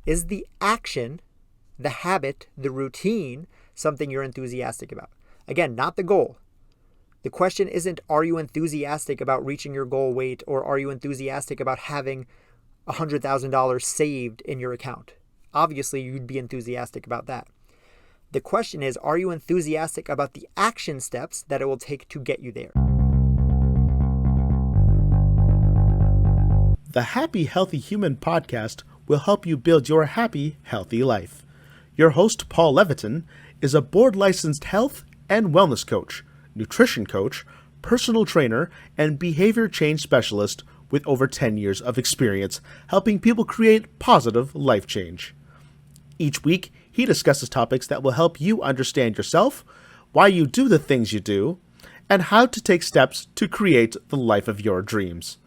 Is the action, the habit, the routine, something you're enthusiastic about? Again, not the goal. The question isn't, are you enthusiastic about reaching your goal weight, or are you enthusiastic about having $100,000 saved in your account? Obviously, you'd be enthusiastic about that. The question is, are you enthusiastic about the action steps that it will take to get you there? The Happy Healthy Human podcast will help you build your happy, healthy life. Your host, Paul Levitin, is a board-licensed health and wellness coach, nutrition coach, personal trainer, and behavior change specialist with over 10 years of experience helping people create positive life change. Each week, he discusses topics that will help you understand yourself, why you do the things you do, and how to take steps to create the life of your dreams.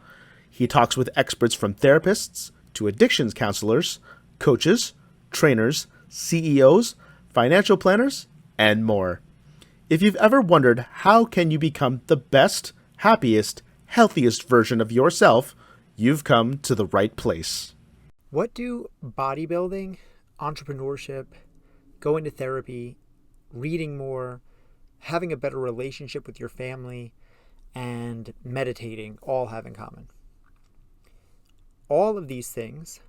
He talks with experts from therapists to addictions counselors, coaches, trainers, CEOs, financial planners, and more. If you've ever wondered how can you become the best, happiest, healthiest version of yourself, you've come to the right place. What do bodybuilding, entrepreneurship, going to therapy, reading more, having a better relationship with your family, and meditating all have in common? All of these things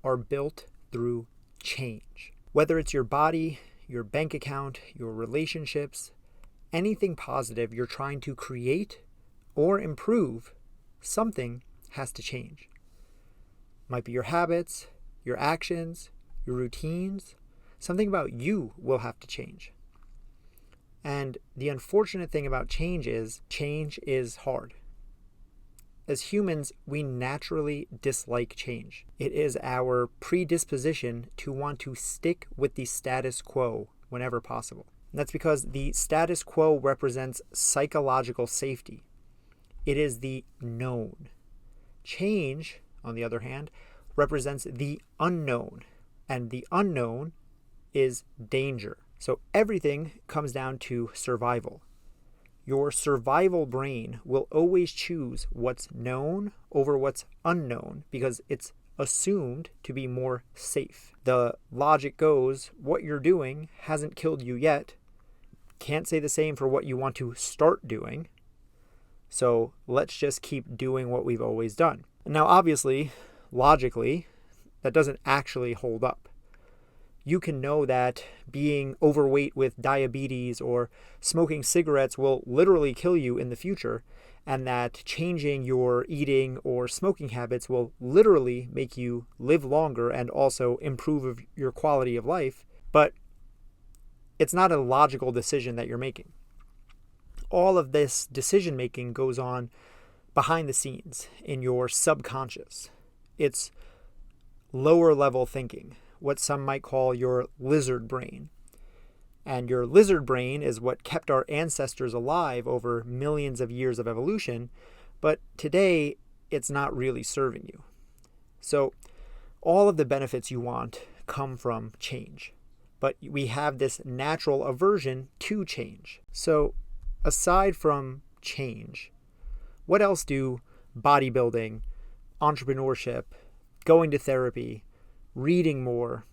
are built through change. Whether it's your body, your bank account, your relationships, anything positive you're trying to create or improve, something has to change. Might be your habits, your actions, your routines. Something about you will have to change. And the unfortunate thing about change is hard. As humans, we naturally dislike change. It is our predisposition to want to stick with the status quo whenever possible. And that's because the status quo represents psychological safety. It is the known. Change, on the other hand, represents the unknown. And the unknown is danger. So everything comes down to survival. Your survival brain will always choose what's known over what's unknown because it's assumed to be more safe. The logic goes, what you're doing hasn't killed you yet. Can't say the same for what you want to start doing. So let's just keep doing what we've always done. Now, obviously, logically, that doesn't actually hold up. You can know that being overweight with diabetes or smoking cigarettes will literally kill you in the future, and that changing your eating or smoking habits will literally make you live longer and also improve your quality of life, but it's not a logical decision that you're making. All of this decision making goes on behind the scenes in your subconscious. It's lower level thinking, what some might call your lizard brain. And your lizard brain is what kept our ancestors alive over millions of years of evolution, but today it's not really serving you. So all of the benefits you want come from change, but we have this natural aversion to change. So aside from change, what else do bodybuilding, entrepreneurship, going to therapy, reading more,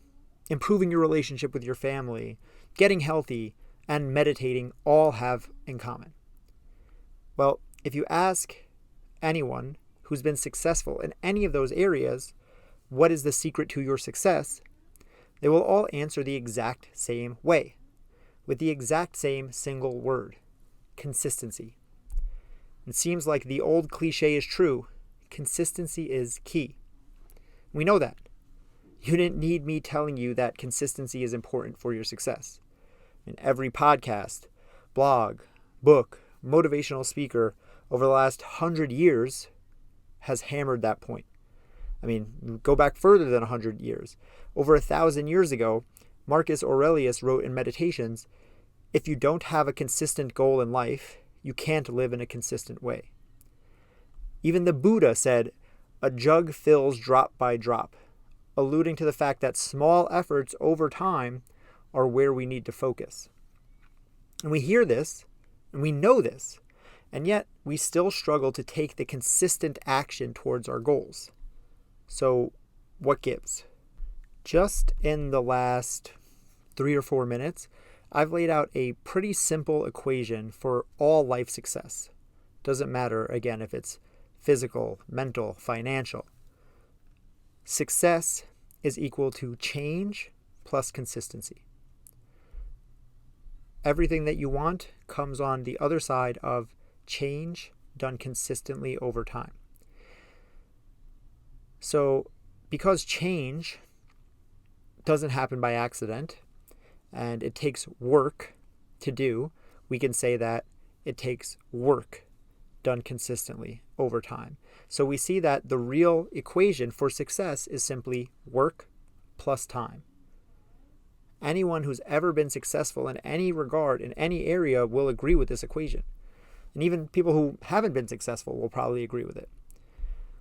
improving your relationship with your family, getting healthy, and meditating all have in common? Well, if you ask anyone who's been successful in any of those areas, what is the secret to your success? They will all answer the exact same way, with the exact same single word: consistency. It seems like the old cliche is true. Consistency is key. We know that. You didn't need me telling you that consistency is important for your success. In every podcast, blog, book, motivational speaker over the last 100 years has hammered that point. I mean, go back further than 100 years. Over 1,000 years ago, Marcus Aurelius wrote in Meditations, if you don't have a consistent goal in life, you can't live in a consistent way. Even the Buddha said, a jug fills drop by drop, alluding to the fact that small efforts over time are where we need to focus. And we hear this, and we know this, and yet we still struggle to take the consistent action towards our goals. So what gives? Just in the last 3 or 4 minutes, I've laid out a pretty simple equation for all life success. Doesn't matter, again, if it's physical, mental, financial. Success is equal to change plus consistency. Everything that you want comes on the other side of change done consistently over time. So, because change doesn't happen by accident, and it takes work to do, we can say that it takes work done consistently over time. So we see that the real equation for success is simply work plus time. Anyone who's ever been successful in any regard, in any area, will agree with this equation. And even people who haven't been successful will probably agree with it.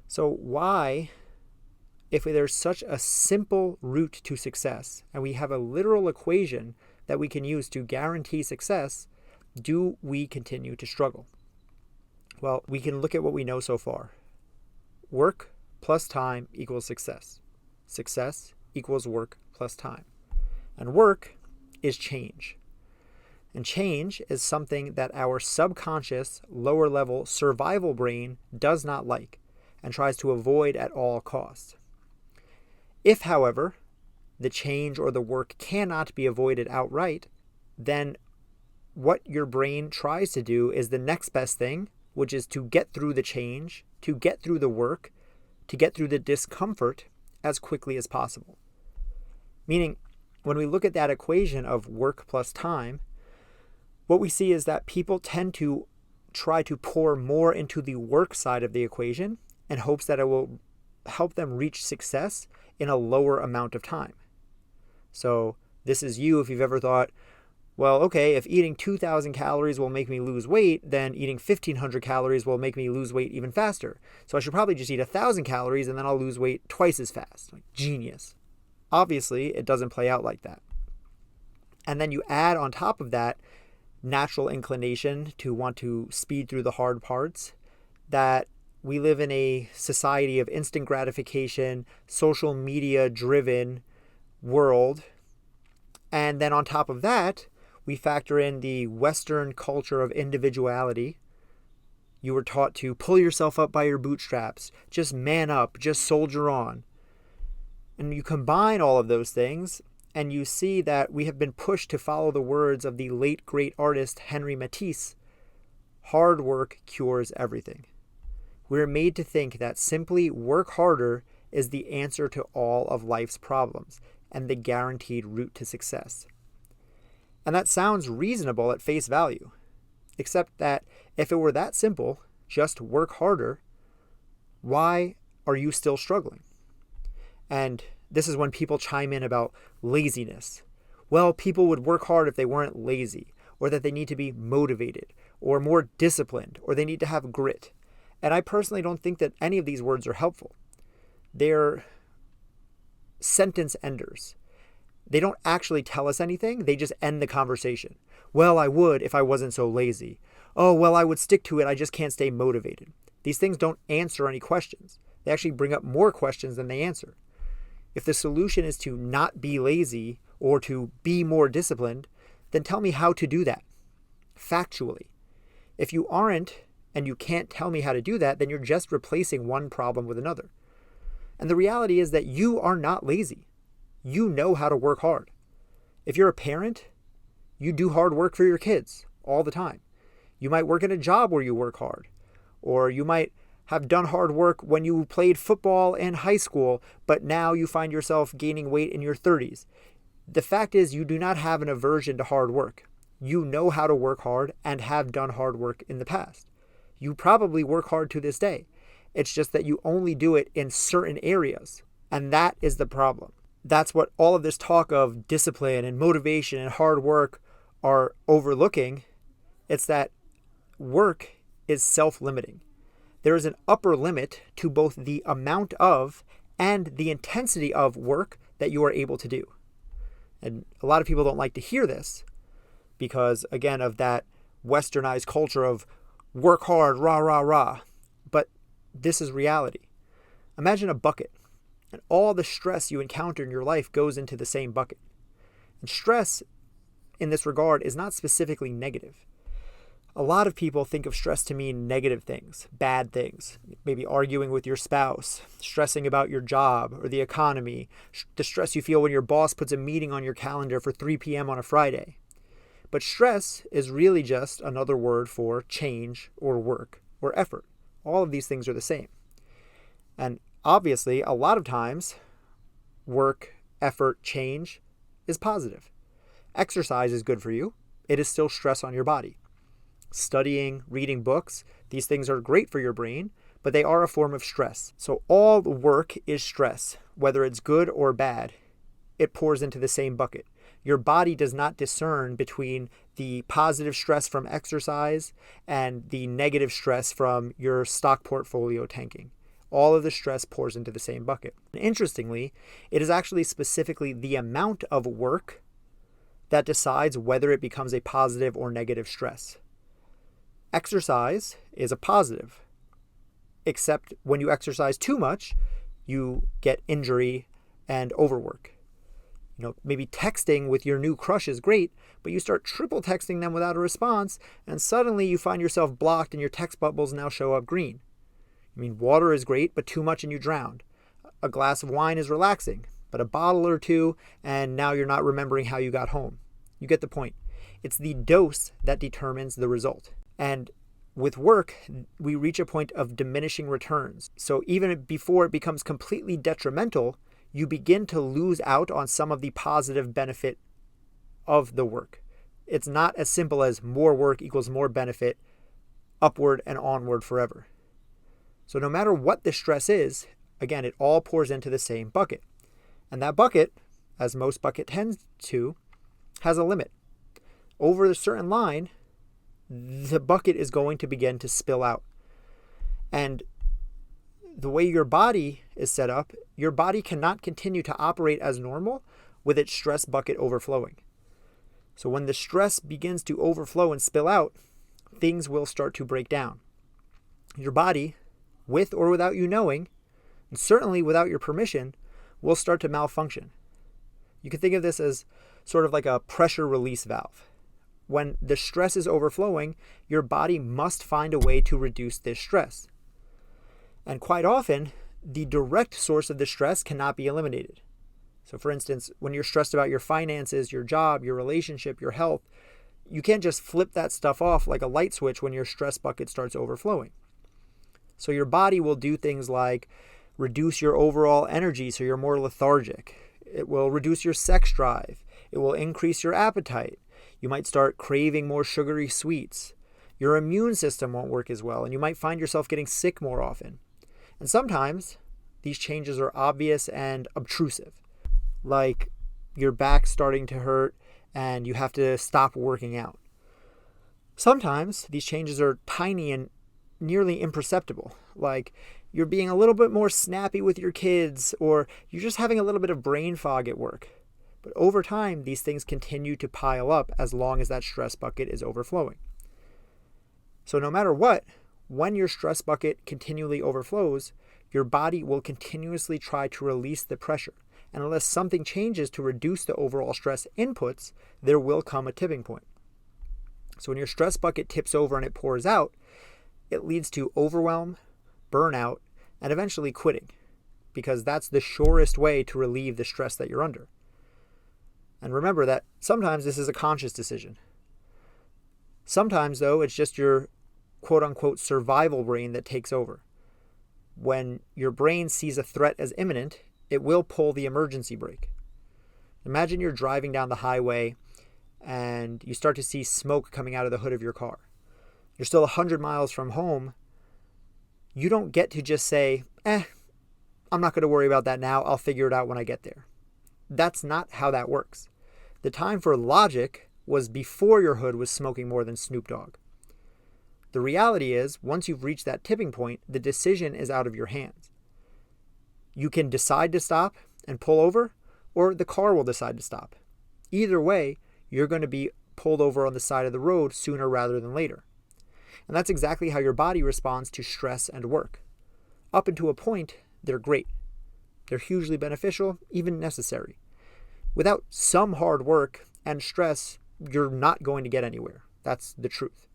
So why, if there's such a simple route to success, and we have a literal equation that we can use to guarantee success, do we continue to struggle? Well, we can look at what we know so far. Work plus time equals success. Success equals work plus time. And work is change. And change is something that our subconscious, lower level survival brain does not like and tries to avoid at all costs. If, however, the change or the work cannot be avoided outright, then what your brain tries to do is the next best thing, which is to get through the change, to get through the work, to get through the discomfort as quickly as possible. Meaning, when we look at that equation of work plus time, what we see is that people tend to try to pour more into the work side of the equation in hopes that it will help them reach success in a lower amount of time. So this is you if you've ever thought, well, okay, if eating 2,000 calories will make me lose weight, then eating 1,500 calories will make me lose weight even faster. So I should probably just eat 1,000 calories and then I'll lose weight twice as fast. Like, genius. Obviously, it doesn't play out like that. And then you add on top of that natural inclination to want to speed through the hard parts, that we live in a society of instant gratification, social media driven world. And then on top of that, we factor in the Western culture of individuality. You were taught to pull yourself up by your bootstraps, just man up, just soldier on. And you combine all of those things, and you see that we have been pushed to follow the words of the late great artist Henry Matisse: hard work cures everything. We're made to think that simply work harder is the answer to all of life's problems and the guaranteed route to success. And that sounds reasonable at face value, except that if it were that simple, just work harder, why are you still struggling? And this is when people chime in about laziness. Well, people would work hard if they weren't lazy, or that they need to be motivated, or more disciplined, or they need to have grit. And I personally don't think that any of these words are helpful. They're sentence enders. They don't actually tell us anything. They just end the conversation. Well, I would if I wasn't so lazy. Oh, well, I would stick to it. I just can't stay motivated. These things don't answer any questions. They actually bring up more questions than they answer. If the solution is to not be lazy or to be more disciplined, then tell me how to do that, factually. If you aren't, and you can't tell me how to do that, then you're just replacing one problem with another. And the reality is that you are not lazy. You know how to work hard. If you're a parent, you do hard work for your kids all the time. You might work in a job where you work hard, or you might have done hard work when you played football in high school, but now you find yourself gaining weight in your 30s. The fact is, you do not have an aversion to hard work. You know how to work hard and have done hard work in the past. You probably work hard to this day. It's just that you only do it in certain areas, and that is the problem. That's what all of this talk of discipline and motivation and hard work are overlooking. It's that work is self-limiting. There is an upper limit to both the amount of and the intensity of work that you are able to do. And a lot of people don't like to hear this because, again, of that westernized culture of work hard, rah, rah, rah. But this is reality. Imagine a bucket. And all the stress you encounter in your life goes into the same bucket. And stress in this regard is not specifically negative. A lot of people think of stress to mean negative things, bad things, maybe arguing with your spouse, stressing about your job or the economy, the stress you feel when your boss puts a meeting on your calendar for 3 p.m. on a Friday. But stress is really just another word for change or work or effort. All of these things are the same. And obviously, a lot of times, work, effort, change is positive. Exercise is good for you. It is still stress on your body. Studying, reading books, these things are great for your brain, but they are a form of stress. So all work is stress, whether it's good or bad. It pours into the same bucket. Your body does not discern between the positive stress from exercise and the negative stress from your stock portfolio tanking. All of the stress pours into the same bucket. And interestingly, it is actually specifically the amount of work that decides whether it becomes a positive or negative stress. Exercise is a positive, except when you exercise too much, you get injury and overwork. Maybe texting with your new crush is great, but you start triple texting them without a response, and suddenly you find yourself blocked and your text bubbles now show up green. Water is great, but too much and you drown. A glass of wine is relaxing, but a bottle or two, and now you're not remembering how you got home. You get the point. It's the dose that determines the result. And with work, we reach a point of diminishing returns. So even before it becomes completely detrimental, you begin to lose out on some of the positive benefit of the work. It's not as simple as more work equals more benefit, upward and onward forever. So no matter what the stress is, again, it all pours into the same bucket. And that bucket, as most bucket tends to, has a limit. Over a certain line, the bucket is going to begin to spill out. And the way your body is set up, your body cannot continue to operate as normal with its stress bucket overflowing. So when the stress begins to overflow and spill out, things will start to break down. Your body, with or without you knowing, and certainly without your permission, will start to malfunction. You can think of this as sort of like a pressure release valve. When the stress is overflowing, your body must find a way to reduce this stress. And quite often, the direct source of the stress cannot be eliminated. So for instance, when you're stressed about your finances, your job, your relationship, your health, you can't just flip that stuff off like a light switch when your stress bucket starts overflowing. So your body will do things like reduce your overall energy so you're more lethargic. It will reduce your sex drive. It will increase your appetite. You might start craving more sugary sweets. Your immune system won't work as well, and you might find yourself getting sick more often. And sometimes these changes are obvious and obtrusive, like your back starting to hurt and you have to stop working out. Sometimes these changes are tiny and nearly imperceptible, like you're being a little bit more snappy with your kids, or you're just having a little bit of brain fog at work. But over time, these things continue to pile up as long as that stress bucket is overflowing. So no matter what, when your stress bucket continually overflows, your body will continuously try to release the pressure. And unless something changes to reduce the overall stress inputs, there will come a tipping point. So when your stress bucket tips over and it pours out, it leads to overwhelm, burnout, and eventually quitting, because that's the surest way to relieve the stress that you're under. And remember that sometimes this is a conscious decision. Sometimes, though, it's just your quote-unquote survival brain that takes over. When your brain sees a threat as imminent, it will pull the emergency brake. Imagine you're driving down the highway and you start to see smoke coming out of the hood of your car. You're still 100 miles from home. You don't get to just say, I'm not going to worry about that now. I'll figure it out when I get there. That's not how that works. The time for logic was before your hood was smoking more than Snoop Dogg. The reality is, once you've reached that tipping point, the decision is out of your hands. You can decide to stop and pull over, or the car will decide to stop. Either way, you're going to be pulled over on the side of the road sooner rather than later. And that's exactly how your body responds to stress and work. Up until a point, they're great. They're hugely beneficial, even necessary. Without some hard work and stress, you're not going to get anywhere. That's the truth.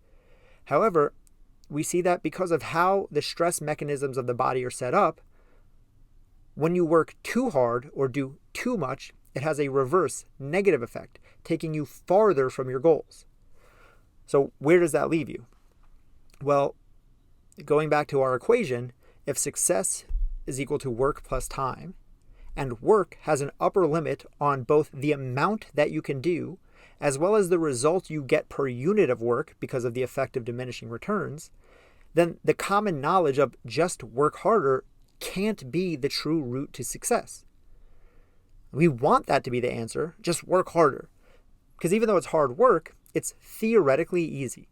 However, we see that because of how the stress mechanisms of the body are set up, when you work too hard or do too much, it has a reverse negative effect, taking you farther from your goals. So where does that leave you? Well, going back to our equation, if success is equal to work plus time, and work has an upper limit on both the amount that you can do, as well as the result you get per unit of work because of the effect of diminishing returns, then the common knowledge of just work harder can't be the true route to success. We want that to be the answer, just work harder. Because even though it's hard work, it's theoretically easy.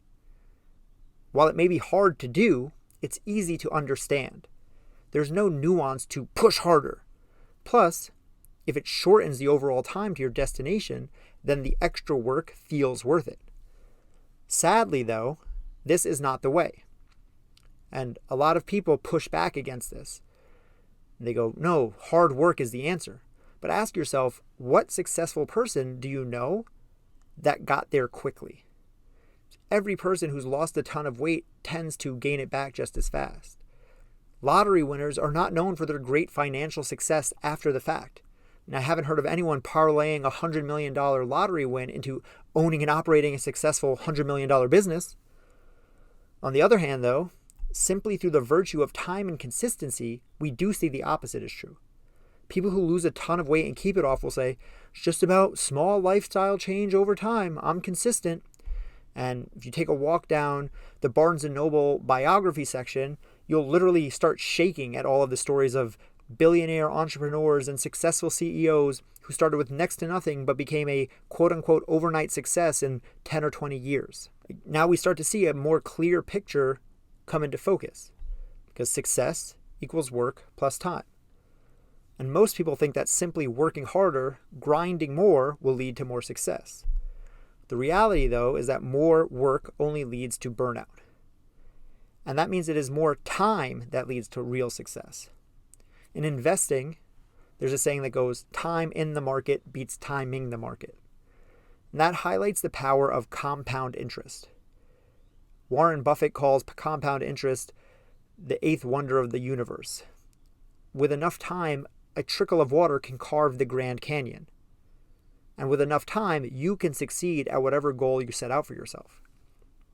While it may be hard to do, it's easy to understand. There's no nuance to push harder. Plus, if it shortens the overall time to your destination, then the extra work feels worth it. Sadly, though, this is not the way. And a lot of people push back against this. They go, no, hard work is the answer. But ask yourself, what successful person do you know that got there quickly? Every person who's lost a ton of weight tends to gain it back just as fast. Lottery winners are not known for their great financial success after the fact. And I haven't heard of anyone parlaying a $100 million lottery win into owning and operating a successful $100 million business. On the other hand, though, simply through the virtue of time and consistency, we do see the opposite is true. People who lose a ton of weight and keep it off will say, it's just about small lifestyle change over time. I'm consistent. And if you take a walk down the Barnes & Noble biography section, you'll literally start shaking at all of the stories of billionaire entrepreneurs and successful CEOs who started with next to nothing but became a quote-unquote overnight success in 10 or 20 years. Now we start to see a more clear picture come into focus because success equals work plus time. And most people think that simply working harder, grinding more, will lead to more success. The reality, though, is that more work only leads to burnout. And that means it is more time that leads to real success. In investing, there's a saying that goes, time in the market beats timing the market. And that highlights the power of compound interest. Warren Buffett calls compound interest the eighth wonder of the universe. With enough time, a trickle of water can carve the Grand Canyon. And with enough time, you can succeed at whatever goal you set out for yourself.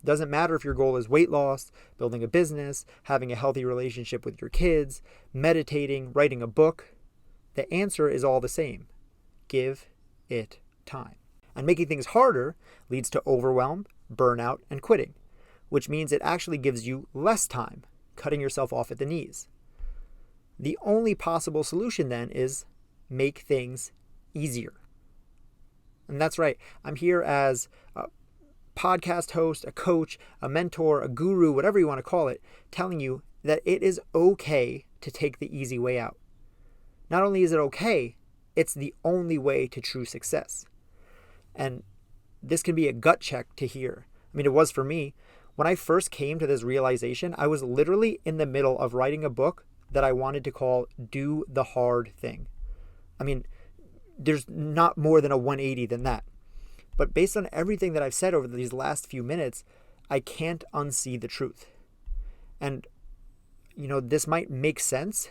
It doesn't matter if your goal is weight loss, building a business, having a healthy relationship with your kids, meditating, writing a book. The answer is all the same. Give it time. And making things harder leads to overwhelm, burnout, and quitting, which means it actually gives you less time, cutting yourself off at the knees. The only possible solution then is make things easier. And that's right. I'm here as a podcast host, a coach, a mentor, a guru, whatever you want to call it, telling you that it is okay to take the easy way out. Not only is it okay, it's the only way to true success. And this can be a gut check to hear. I mean, it was for me. When I first came to this realization, I was literally in the middle of writing a book that I wanted to call Do the Hard Thing. I mean, there's not more than a 180 than that. But based on everything that I've said over these last few minutes, I can't unsee the truth. And, this might make sense.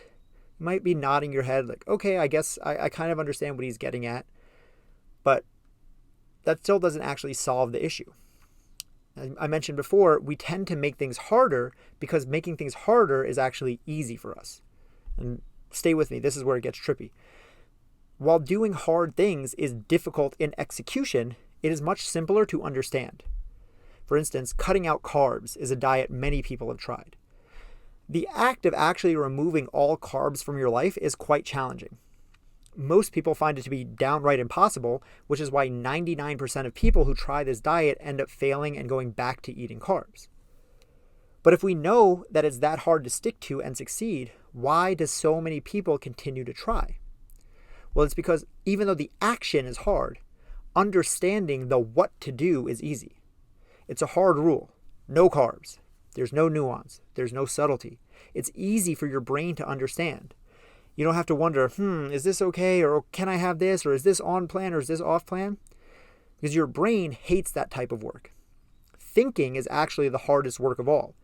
You might be nodding your head like, okay, I guess I kind of understand what he's getting at. But that still doesn't actually solve the issue. I mentioned before, we tend to make things harder because making things harder is actually easy for us. And stay with me, this is where it gets trippy. While doing hard things is difficult in execution, it is much simpler to understand. For instance, cutting out carbs is a diet many people have tried. The act of actually removing all carbs from your life is quite challenging. Most people find it to be downright impossible, which is why 99% of people who try this diet end up failing and going back to eating carbs. But if we know that it's that hard to stick to and succeed, why do so many people continue to try? Well, it's because even though the action is hard, understanding the what to do is easy. It's a hard rule. No carbs. There's no nuance. There's no subtlety. It's easy for your brain to understand. You don't have to wonder, is this okay? Or can I have this? Or is this on plan? Or is this off plan? Because your brain hates that type of work. Thinking is actually the hardest work of all.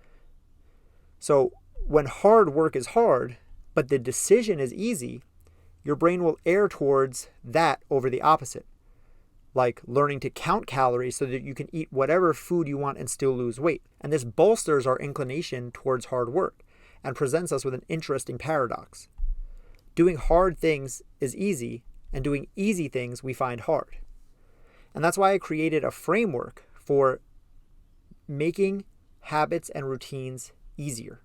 So when hard work is hard, but the decision is easy, your brain will err towards that over the opposite. Like learning to count calories so that you can eat whatever food you want and still lose weight. And this bolsters our inclination towards hard work and presents us with an interesting paradox. Doing hard things is easy, and doing easy things we find hard. And that's why I created a framework for making habits and routines easier.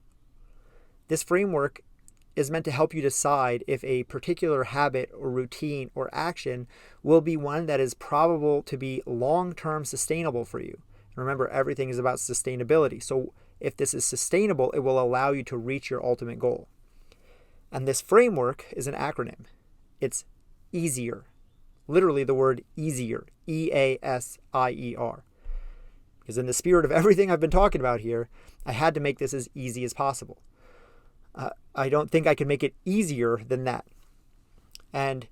This framework is meant to help you decide if a particular habit or routine or action will be one that is probable to be long-term sustainable for you. And remember, everything is about sustainability. So if this is sustainable, it will allow you to reach your ultimate goal. And this framework is an acronym. It's EASIER. Literally the word easier. EASIER. Because in the spirit of everything I've been talking about here, I had to make this as easy as possible. I don't think I can make it easier than that. And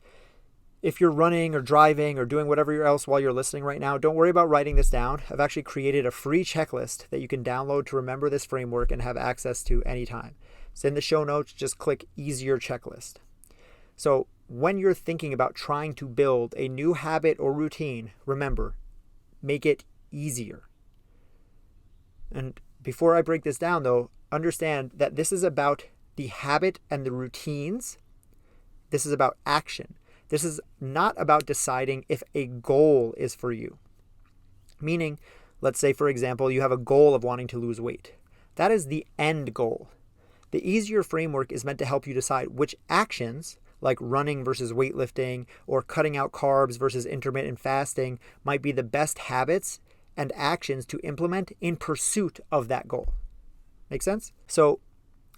if you're running or driving or doing whatever else while you're listening right now, don't worry about writing this down. I've actually created a free checklist that you can download to remember this framework and have access to anytime. So in the show notes, just click Easier Checklist. So when you're thinking about trying to build a new habit or routine, remember, make it easier. And before I break this down, though, understand that this is about the habit and the routines. This is about action. This is not about deciding if a goal is for you. Meaning, let's say, for example, you have a goal of wanting to lose weight. That is the end goal. The easier framework is meant to help you decide which actions, like running versus weightlifting or cutting out carbs versus intermittent fasting, might be the best habits and actions to implement in pursuit of that goal. Make sense? So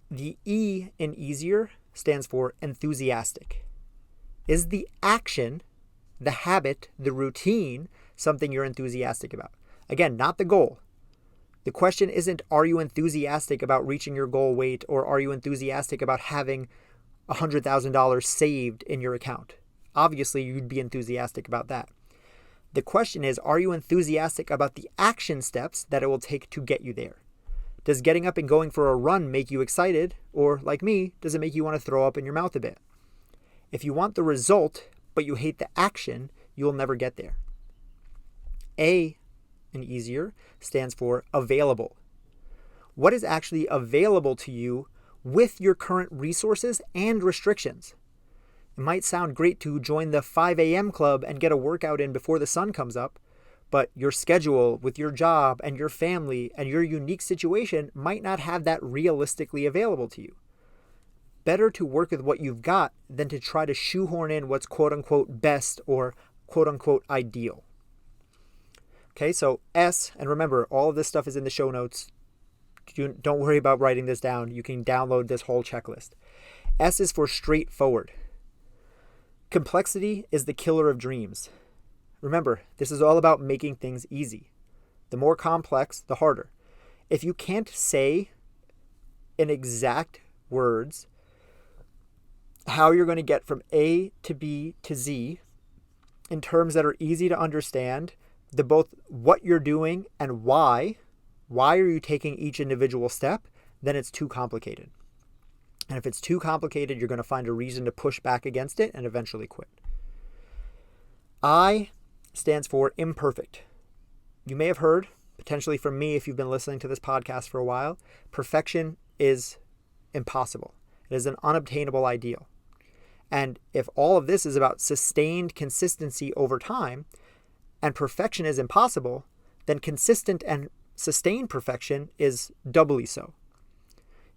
the E in easier stands for enthusiastic. Is the action, the habit, the routine, something you're enthusiastic about? Again, not the goal. The question isn't, are you enthusiastic about reaching your goal weight, or are you enthusiastic about having $100,000 saved in your account? Obviously, you'd be enthusiastic about that. The question is, are you enthusiastic about the action steps that it will take to get you there? Does getting up and going for a run make you excited? Or, like me, does it make you want to throw up in your mouth a bit? If you want the result, but you hate the action, you'll never get there. A in easier stands for available. What is actually available to you with your current resources and restrictions? It might sound great to join the 5 a.m. club and get a workout in before the sun comes up, but your schedule with your job and your family and your unique situation might not have that realistically available to you. Better to work with what you've got than to try to shoehorn in what's quote-unquote best or quote-unquote ideal. Okay, so S, and remember, all of this stuff is in the show notes. Don't worry about writing this down. You can download this whole checklist. S is for straightforward. Complexity is the killer of dreams. Remember, this is all about making things easy. The more complex, the harder. If you can't say in exact words how you're going to get from A to B to Z in terms that are easy to understand, both what you're doing and why are you taking each individual step, then it's too complicated. And if it's too complicated, you're going to find a reason to push back against it and eventually quit. I stands for imperfect. You may have heard, potentially from me if you've been listening to this podcast for a while, perfection is impossible. It is an unobtainable ideal. And if all of this is about sustained consistency over time, and perfection is impossible, then consistent and sustained perfection is doubly so.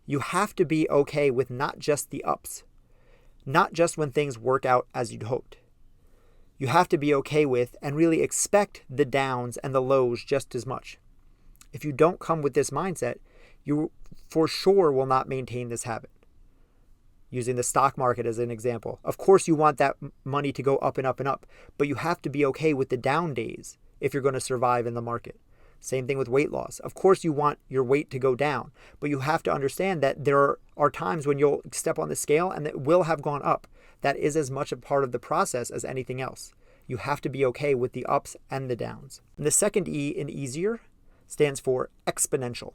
You have to be okay with not just the ups, not just when things work out as you'd hoped. You have to be okay with and really expect the downs and the lows just as much. If you don't come with this mindset, you for sure will not maintain this habit. Using the stock market as an example. Of course, you want that money to go up and up and up, but you have to be okay with the down days if you're going to survive in the market. Same thing with weight loss. Of course, you want your weight to go down, but you have to understand that there are times when you'll step on the scale and it will have gone up. That is as much a part of the process as anything else. You have to be okay with the ups and the downs. And the second E in easier stands for exponential.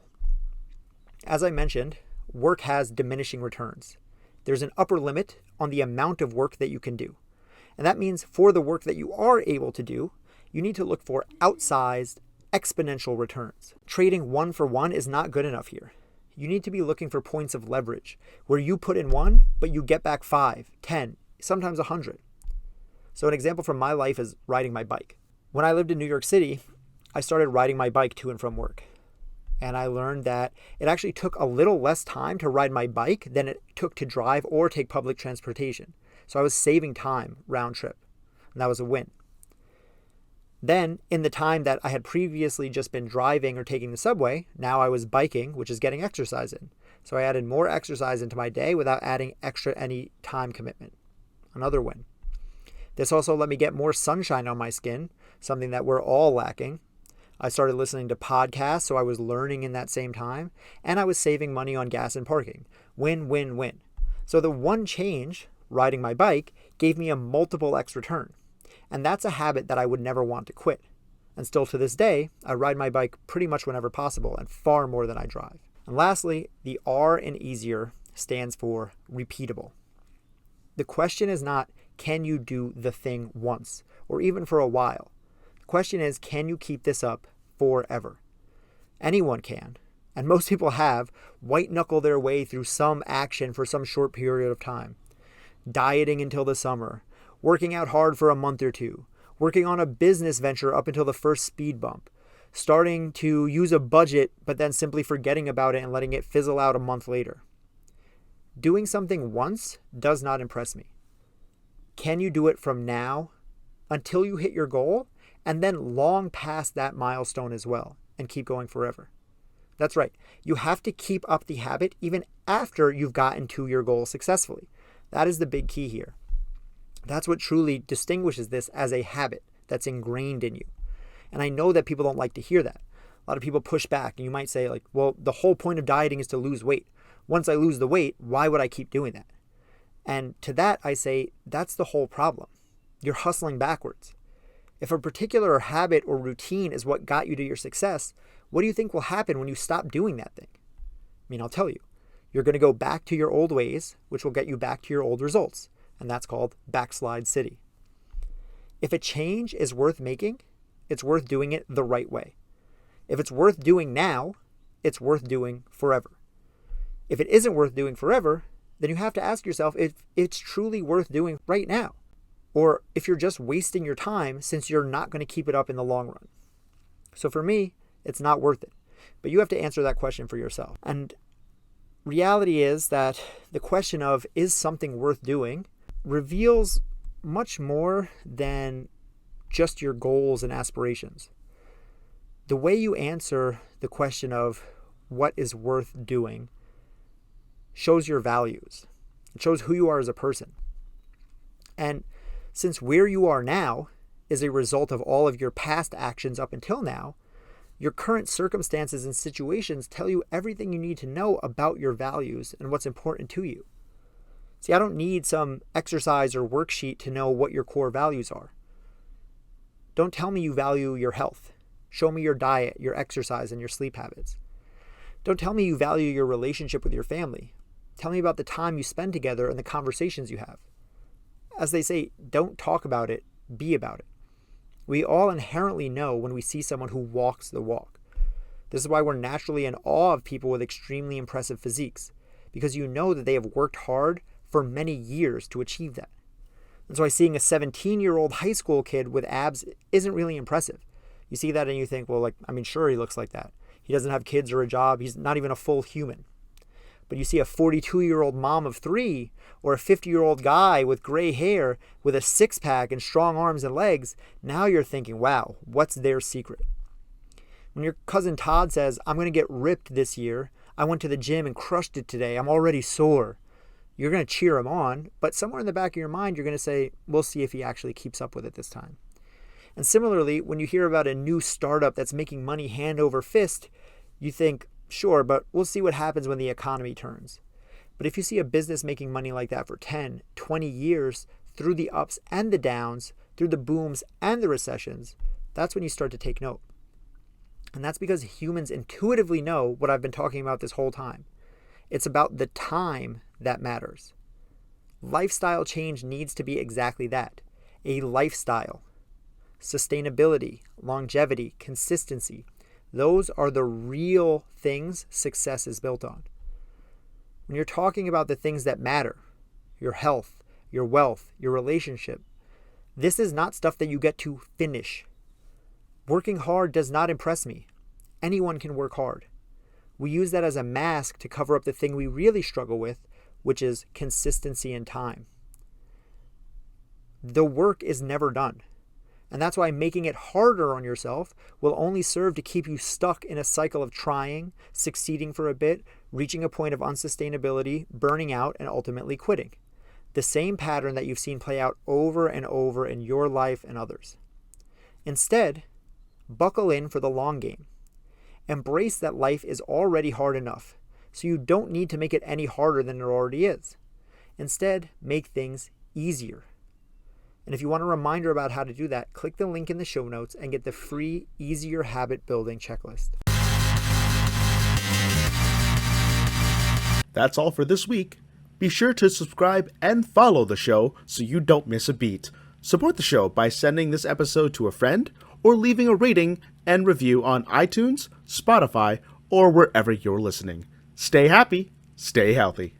As I mentioned, work has diminishing returns. There's an upper limit on the amount of work that you can do. And that means for the work that you are able to do, you need to look for outsized exponential returns. Trading 1 for 1 is not good enough here. You need to be looking for points of leverage where you put in 1, but you get back 5, 10, sometimes 100. So an example from my life is riding my bike. When I lived in New York City, I started riding my bike to and from work. And I learned that it actually took a little less time to ride my bike than it took to drive or take public transportation. So I was saving time round trip, and that was a win. Then, in the time that I had previously just been driving or taking the subway, now I was biking, which is getting exercise in. So I added more exercise into my day without adding any time commitment. Another win. This also let me get more sunshine on my skin, something that we're all lacking. I started listening to podcasts, so I was learning in that same time, and I was saving money on gas and parking. Win, win, win. So the one change, riding my bike, gave me a multiple X return. And that's a habit that I would never want to quit. And still to this day, I ride my bike pretty much whenever possible and far more than I drive. And lastly, the R in easier stands for repeatable. The question is not, can you do the thing once or even for a while? The question is, can you keep this up forever? Anyone can, and most people have, white-knuckle their way through some action for some short period of time. Dieting until the summer, working out hard for a month or two, working on a business venture up until the first speed bump, starting to use a budget but then simply forgetting about it and letting it fizzle out a month later. Doing something once does not impress me. Can you do it from now until you hit your goal and then long past that milestone as well and keep going forever? That's right. You have to keep up the habit even after you've gotten to your goal successfully. That is the big key here. That's what truly distinguishes this as a habit that's ingrained in you. And I know that people don't like to hear that. A lot of people push back and you might say like, well, the whole point of dieting is to lose weight. Once I lose the weight, why would I keep doing that? And to that, I say, that's the whole problem. You're hustling backwards. If a particular habit or routine is what got you to your success, what do you think will happen when you stop doing that thing? I mean, I'll tell you. You're going to go back to your old ways, which will get you back to your old results. And that's called backslide city. If a change is worth making, it's worth doing it the right way. If it's worth doing now, it's worth doing forever. If it isn't worth doing forever, then you have to ask yourself if it's truly worth doing right now, or if you're just wasting your time since you're not going to keep it up in the long run. So for me, it's not worth it. But you have to answer that question for yourself. And reality is that the question of is something worth doing reveals much more than just your goals and aspirations. The way you answer the question of what is worth doing shows your values. It shows who you are as a person. And since where you are now is a result of all of your past actions up until now, your current circumstances and situations tell you everything you need to know about your values and what's important to you. See, I don't need some exercise or worksheet to know what your core values are. Don't tell me you value your health. Show me your diet, your exercise, and your sleep habits. Don't tell me you value your relationship with your family. Tell me about the time you spend together and the conversations you have. As they say, don't talk about it, be about it. We all inherently know when we see someone who walks the walk. This is why we're naturally in awe of people with extremely impressive physiques, because you know that they have worked hard for many years to achieve that. That's why seeing a 17-year-old high school kid with abs isn't really impressive. You see that and you think, well, sure, he looks like that. He doesn't have kids or a job. He's not even a full human. But you see a 42-year-old mom of 3 or a 50-year-old guy with gray hair with a six-pack and strong arms and legs, now you're thinking, wow, what's their secret? When your cousin Todd says, I'm going to get ripped this year, I went to the gym and crushed it today, I'm already sore, you're going to cheer him on, but somewhere in the back of your mind, you're going to say, we'll see if he actually keeps up with it this time. And similarly, when you hear about a new startup that's making money hand over fist, you think, sure, but we'll see what happens when the economy turns. But if you see a business making money like that for 10, 20 years, through the ups and the downs, through the booms and the recessions, that's when you start to take note. And that's because humans intuitively know what I've been talking about this whole time. It's about the time that matters. Lifestyle change needs to be exactly that, a lifestyle. Sustainability, longevity, consistency, those are the real things success is built on. When you're talking about the things that matter, your health, your wealth, your relationship, this is not stuff that you get to finish. Working hard does not impress me. Anyone can work hard. We use that as a mask to cover up the thing we really struggle with, which is consistency and time. The work is never done. And that's why making it harder on yourself will only serve to keep you stuck in a cycle of trying, succeeding for a bit, reaching a point of unsustainability, burning out, and ultimately quitting. The same pattern that you've seen play out over and over in your life and others. Instead, buckle in for the long game. Embrace that life is already hard enough, so you don't need to make it any harder than it already is. Instead, make things easier. And if you want a reminder about how to do that, click the link in the show notes and get the free Easier Habit Building Checklist. That's all for this week. Be sure to subscribe and follow the show so you don't miss a beat. Support the show by sending this episode to a friend or leaving a rating and review on iTunes, Spotify, or wherever you're listening. Stay happy, stay healthy.